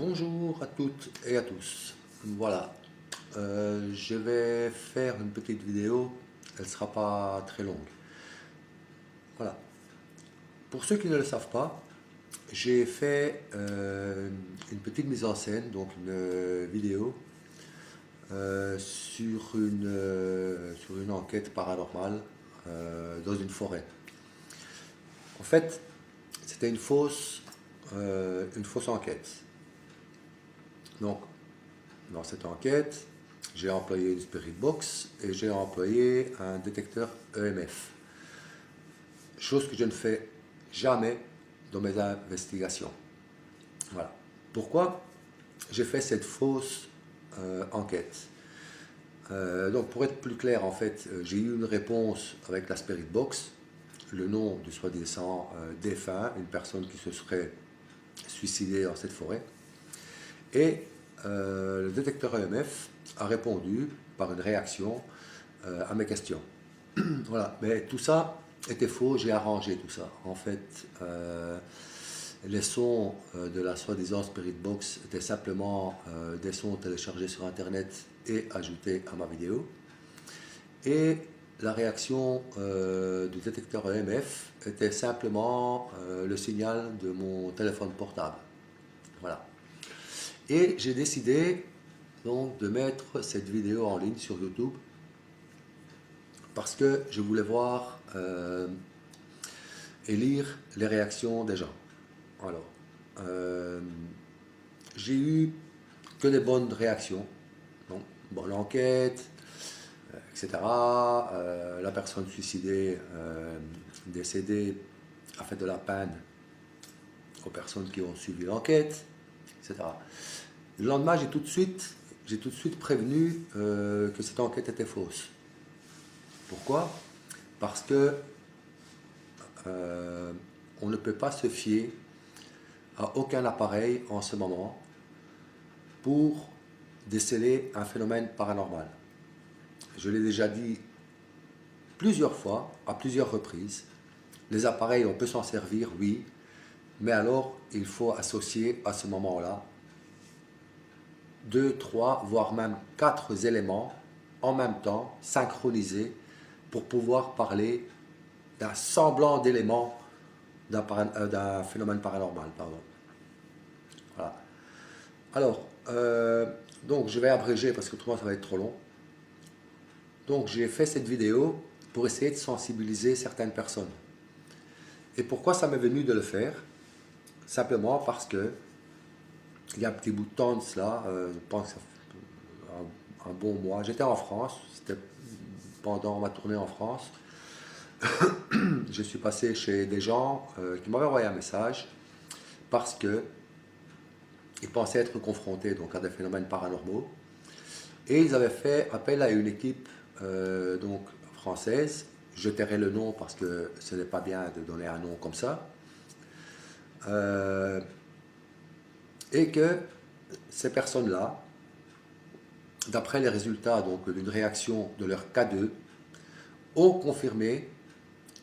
Bonjour à toutes et à tous. Voilà, je vais faire une petite vidéo, elle ne sera pas très longue. Voilà, pour ceux qui ne le savent pas, j'ai fait une petite mise en scène, donc une vidéo sur une enquête paranormale dans une forêt. En fait, c'était une fausse enquête. Donc, dans cette enquête, j'ai employé une Spirit Box et j'ai employé un détecteur EMF. Chose que je ne fais jamais dans mes investigations. Voilà. Pourquoi j'ai fait cette fausse enquête? Donc, pour être plus clair, en fait, j'ai eu une réponse avec la Spirit Box, le nom du soi-disant défunt, une personne qui se serait suicidée dans cette forêt. Et le détecteur EMF a répondu par une réaction à mes questions. Voilà, mais tout ça était faux, j'ai arrangé tout ça. En fait, les sons de la soi-disant Spirit Box étaient simplement des sons téléchargés sur Internet et ajoutés à ma vidéo. Et la réaction du détecteur EMF était simplement le signal de mon téléphone portable. Voilà. Et j'ai décidé donc de mettre cette vidéo en ligne sur YouTube parce que je voulais voir et lire les réactions des gens. Alors, j'ai eu que des bonnes réactions, donc bonne enquête, etc. La personne suicidée, décédée, a fait de la peine aux personnes qui ont suivi l'enquête, etc. Le lendemain, j'ai tout de suite prévenu que cette enquête était fausse. Pourquoi? Parce que on ne peut pas se fier à aucun appareil en ce moment pour déceler un phénomène paranormal. Je l'ai déjà dit plusieurs fois, à plusieurs reprises. Les appareils, on peut s'en servir, oui, mais alors il faut associer à ce moment-là 2, 3, voire même 4 éléments en même temps, synchronisés, pour pouvoir parler d'un semblant d'élément d'un phénomène paranormal. Pardon. Voilà. Alors, donc je vais abréger parce que autrement ça va être trop long. Donc j'ai fait cette vidéo pour essayer de sensibiliser certaines personnes. Et pourquoi ça m'est venu de le faire? Simplement parce que il y a un petit bout de temps de cela, je pense que ça fait un bon mois, j'étais en France, c'était pendant ma tournée en France. Je suis passé chez des gens qui m'avaient envoyé un message parce que ils pensaient être confrontés donc, à des phénomènes paranormaux et ils avaient fait appel à une équipe donc, française. Je tairai le nom parce que ce n'est pas bien de donner un nom comme ça. Et que ces personnes-là, d'après les résultats d'une réaction de leur K2, ont confirmé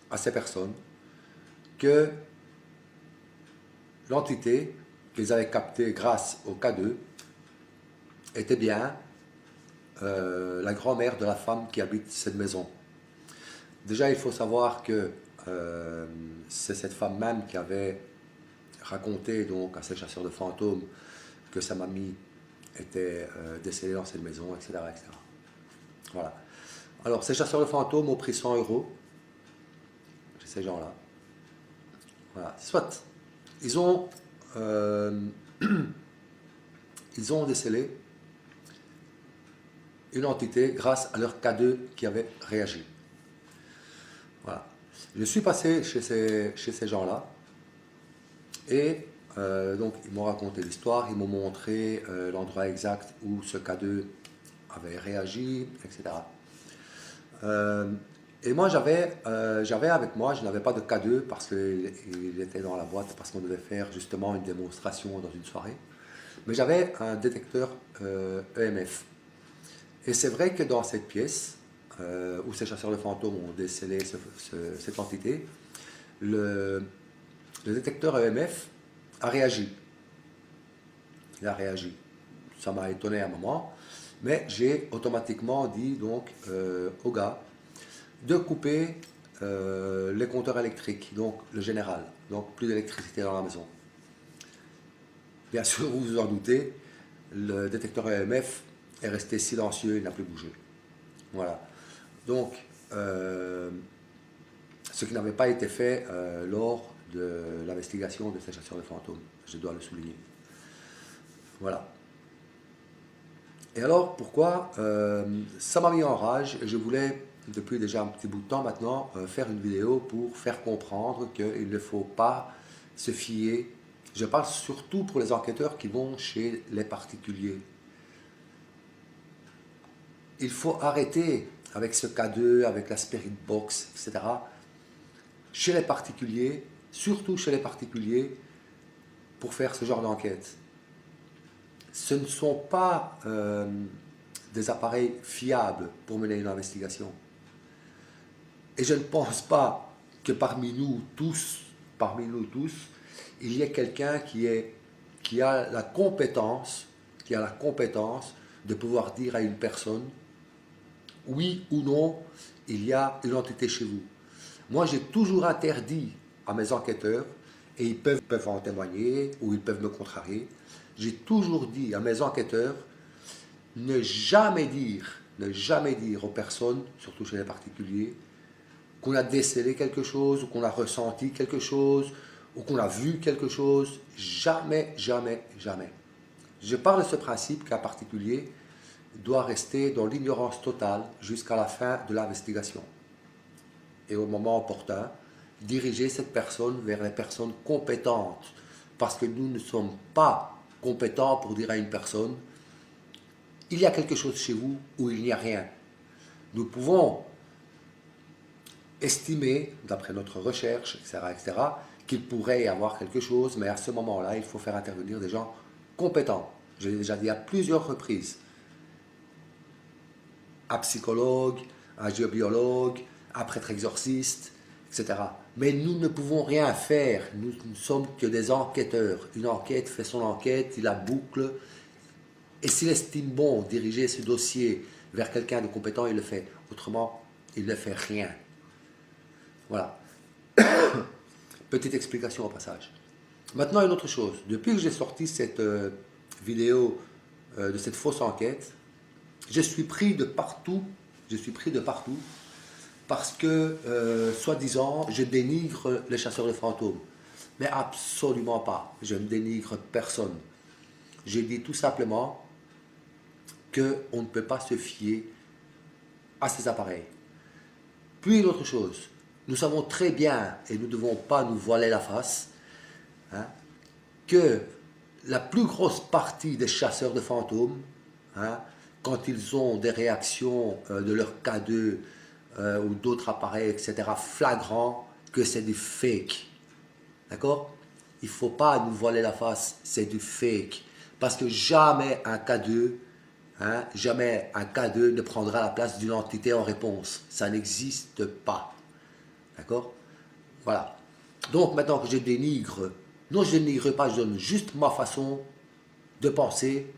à ces personnes que l'entité qu'ils avaient captée grâce au K2 était bien la grand-mère de la femme qui habite cette maison. Déjà, il faut savoir que c'est cette femme même qui avait raconté donc, à ces chasseurs de fantômes que sa mamie était décédée dans cette maison, etc., etc. Voilà. Alors, ces chasseurs de fantômes ont pris 100 euros chez ces gens-là. Voilà. Soit, ils ont, ils ont décelé une entité grâce à leur K2 qui avait réagi. Voilà. Je suis passé chez ces gens-là et donc ils m'ont raconté l'histoire, ils m'ont montré l'endroit exact où ce K2 avait réagi, etc. Et moi j'avais avec moi, je n'avais pas de K2 parce qu'il était dans la boîte, parce qu'on devait faire justement une démonstration dans une soirée, mais j'avais un détecteur EMF. Et c'est vrai que dans cette pièce, où ces chasseurs de fantômes ont décelé cette entité, le détecteur EMF a réagi. il a réagi. Ça m'a étonné un moment, mais j'ai automatiquement dit donc au gars de couper les compteurs électriques, donc le général, donc plus d'électricité dans la maison. Bien sûr, vous vous en doutez, le détecteur EMF est resté silencieux, il n'a plus bougé. Voilà. Donc, ce qui n'avait pas été fait lors de l'investigation de ces chasseurs de fantômes, je dois le souligner. Voilà. Et alors, pourquoi ça m'a mis en rage. Je voulais, depuis déjà un petit bout de temps maintenant, faire une vidéo pour faire comprendre qu'il ne faut pas se fier. Je parle surtout pour les enquêteurs qui vont chez les particuliers. Il faut arrêter avec ce K2, avec la Spirit Box, etc. Chez les particuliers, surtout chez les particuliers, pour faire ce genre d'enquête. Ce ne sont pas des appareils fiables pour mener une investigation. Et je ne pense pas que parmi nous tous, il y ait quelqu'un qui a la compétence de pouvoir dire à une personne, oui ou non, il y a une entité chez vous. Moi, j'ai toujours interdit à mes enquêteurs, et ils peuvent en témoigner ou ils peuvent me contrarier, j'ai toujours dit à mes enquêteurs, ne jamais dire aux personnes, surtout chez les particuliers, qu'on a décelé quelque chose, ou qu'on a ressenti quelque chose, ou qu'on a vu quelque chose. Jamais, jamais, jamais. Je parle de ce principe qu'un particulier doit rester dans l'ignorance totale jusqu'à la fin de l'investigation. Et au moment opportun, diriger cette personne vers les personnes compétentes. Parce que nous ne sommes pas compétents pour dire à une personne, il y a quelque chose chez vous ou il n'y a rien. Nous pouvons estimer, d'après notre recherche, etc., qu'il pourrait y avoir quelque chose, mais à ce moment-là, il faut faire intervenir des gens compétents. Je l'ai déjà dit à plusieurs reprises. Un psychologue, un géobiologue, un prêtre exorciste, etc. Mais nous ne pouvons rien faire. Nous ne sommes que des enquêteurs. Une enquête fait son enquête, il la boucle. Et s'il estime bon diriger ce dossier vers quelqu'un de compétent, il le fait. Autrement, il ne fait rien. Voilà. Petite explication au passage. Maintenant, une autre chose. Depuis que j'ai sorti cette vidéo de cette fausse enquête, je suis pris de partout. Parce que, soi-disant, je dénigre les chasseurs de fantômes. Mais absolument pas. Je ne dénigre personne. J'ai dit tout simplement qu'on ne peut pas se fier à ces appareils. Puis une autre chose, nous savons très bien, et nous ne devons pas nous voiler la face, que la plus grosse partie des chasseurs de fantômes, quand ils ont des réactions de leur K2 ou d'autres appareils, etc., flagrants, que c'est du fake. D'accord? Il ne faut pas nous voiler la face, c'est du fake. Parce que jamais un K2, jamais un K2 ne prendra la place d'une entité en réponse. Ça n'existe pas. D'accord? Voilà. Donc maintenant que je dénigre, non je ne dénigre pas, je donne juste ma façon de penser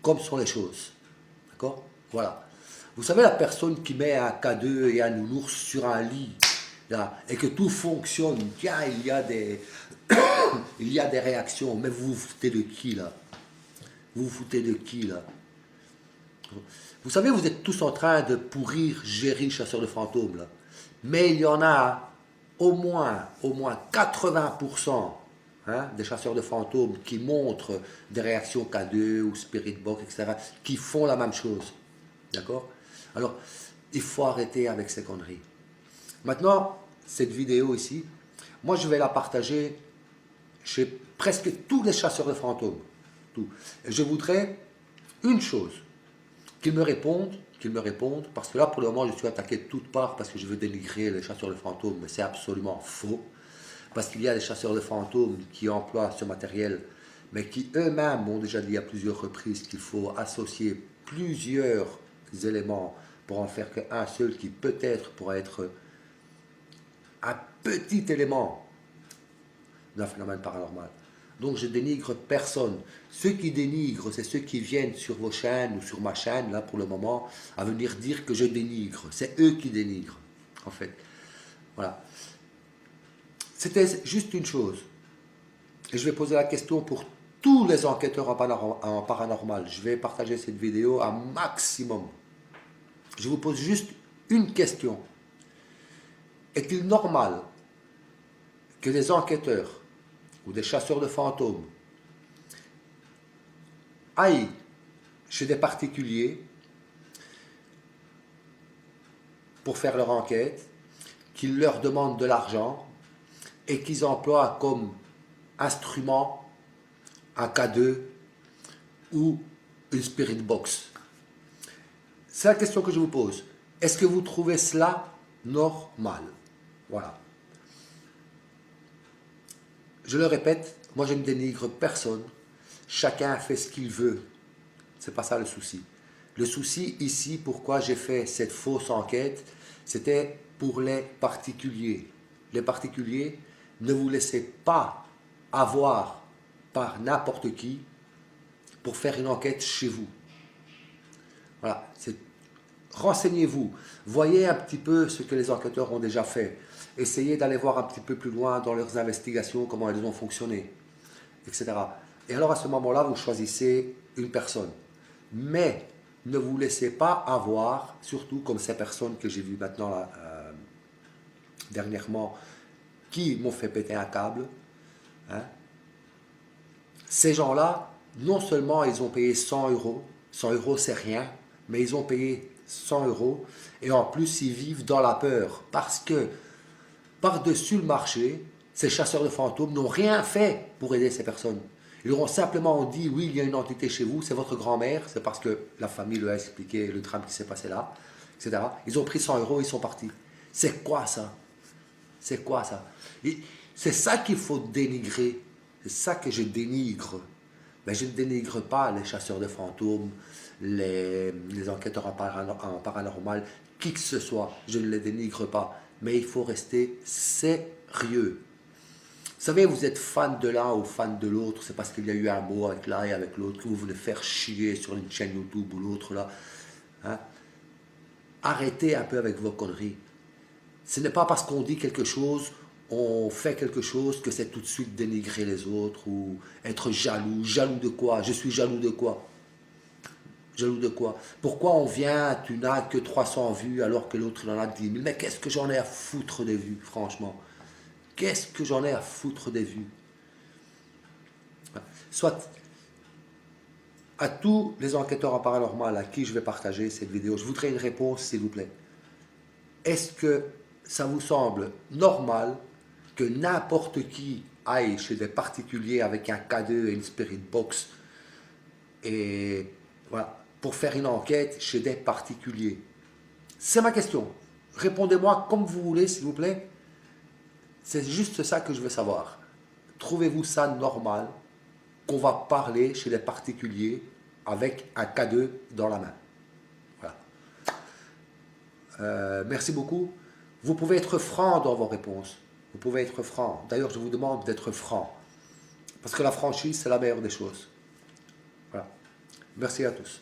comme sont les choses. D'accord? Voilà. Vous savez la personne qui met un K2 et un nounours sur un lit là, et que tout fonctionne, tiens, il y a des il y a des réactions, mais vous vous foutez de qui là? Vous vous foutez de qui là? Vous savez, vous êtes tous en train de pourrir Géry, chasseur de fantômes là. Mais il y en a au moins 80% des chasseurs de fantômes qui montrent des réactions K2 ou Spirit Box, etc., qui font la même chose. D'accord? Alors, il faut arrêter avec ces conneries. Maintenant, cette vidéo ici, moi je vais la partager chez presque tous les chasseurs de fantômes. Tout. Et je voudrais une chose, qu'ils me répondent, parce que là pour le moment je suis attaqué de toutes parts parce que je veux dénigrer les chasseurs de fantômes, mais c'est absolument faux. Parce qu'il y a des chasseurs de fantômes qui emploient ce matériel, mais qui eux-mêmes m'ont déjà dit à plusieurs reprises qu'il faut associer plusieurs éléments pour en faire qu'un seul qui peut-être pourrait être un petit élément d'un phénomène paranormal. Donc je dénigre personne. Ceux qui dénigrent, c'est ceux qui viennent sur vos chaînes ou sur ma chaîne, là pour le moment, à venir dire que je dénigre. C'est eux qui dénigrent, en fait. Voilà. C'était juste une chose. Et je vais poser la question pour tous les enquêteurs en paranormal. Je vais partager cette vidéo un maximum. Je vous pose juste une question. Est-il normal que des enquêteurs ou des chasseurs de fantômes aillent chez des particuliers pour faire leur enquête, qu'ils leur demandent de l'argent et qu'ils emploient comme instrument un K2 ou une spirit box? C'est la question que je vous pose. Est-ce que vous trouvez cela normal? Voilà. Je le répète, moi je ne dénigre personne. Chacun fait ce qu'il veut. C'est pas ça le souci. Le souci ici, pourquoi j'ai fait cette fausse enquête, c'était pour les particuliers. Les particuliers, ne vous laissez pas avoir par n'importe qui pour faire une enquête chez vous. Voilà, renseignez-vous, voyez un petit peu ce que les enquêteurs ont déjà fait. Essayez d'aller voir un petit peu plus loin dans leurs investigations, comment elles ont fonctionné, etc. Et alors à ce moment-là, vous choisissez une personne. Mais ne vous laissez pas avoir, surtout comme ces personnes que j'ai vues maintenant là, dernièrement, qui m'ont fait péter un câble. Hein. Ces gens-là, non seulement ils ont payé 100 €, 100 € c'est rien, mais ils ont payé 100 €, et en plus ils vivent dans la peur, parce que par-dessus le marché, ces chasseurs de fantômes n'ont rien fait pour aider ces personnes. Ils leur ont simplement dit, oui, il y a une entité chez vous, c'est votre grand-mère, c'est parce que la famille lui a expliqué le drame qui s'est passé là, etc. Ils ont pris 100 €, ils sont partis. C'est quoi ça? C'est quoi ça? C'est ça qu'il faut dénigrer. C'est ça que je dénigre. Mais je ne dénigre pas les chasseurs de fantômes, les enquêteurs en paranormal, qui que ce soit. Je ne les dénigre pas. Mais il faut rester sérieux. Vous savez, vous êtes fan de l'un ou fan de l'autre, c'est parce qu'il y a eu un mot avec l'un et avec l'autre que vous voulez faire chier sur une chaîne YouTube ou l'autre là. Hein? Arrêtez un peu avec vos conneries. Ce n'est pas parce qu'on dit quelque chose, on fait quelque chose, que c'est tout de suite dénigrer les autres ou être jaloux. Jaloux de quoi? Je suis jaloux de quoi? Jaloux de quoi? Pourquoi on vient, tu n'as que 300 vues alors que l'autre en a 10 000? Mais qu'est-ce que j'en ai à foutre des vues, franchement? Qu'est-ce que j'en ai à foutre des vues? Soit à tous les enquêteurs en paranormal à qui je vais partager cette vidéo, je voudrais une réponse, s'il vous plaît. Est-ce que ça vous semble normal que n'importe qui aille chez des particuliers avec un K2 et une spirit box et voilà, pour faire une enquête chez des particuliers? C'est ma question. Répondez-moi comme vous voulez, s'il vous plaît. C'est juste ça que je veux savoir. Trouvez-vous ça normal qu'on va parler chez les particuliers avec un K2 dans la main? Voilà. Merci beaucoup. Vous pouvez être franc dans vos réponses. Vous pouvez être franc. D'ailleurs, je vous demande d'être franc. Parce que la franchise, c'est la meilleure des choses. Voilà. Merci à tous.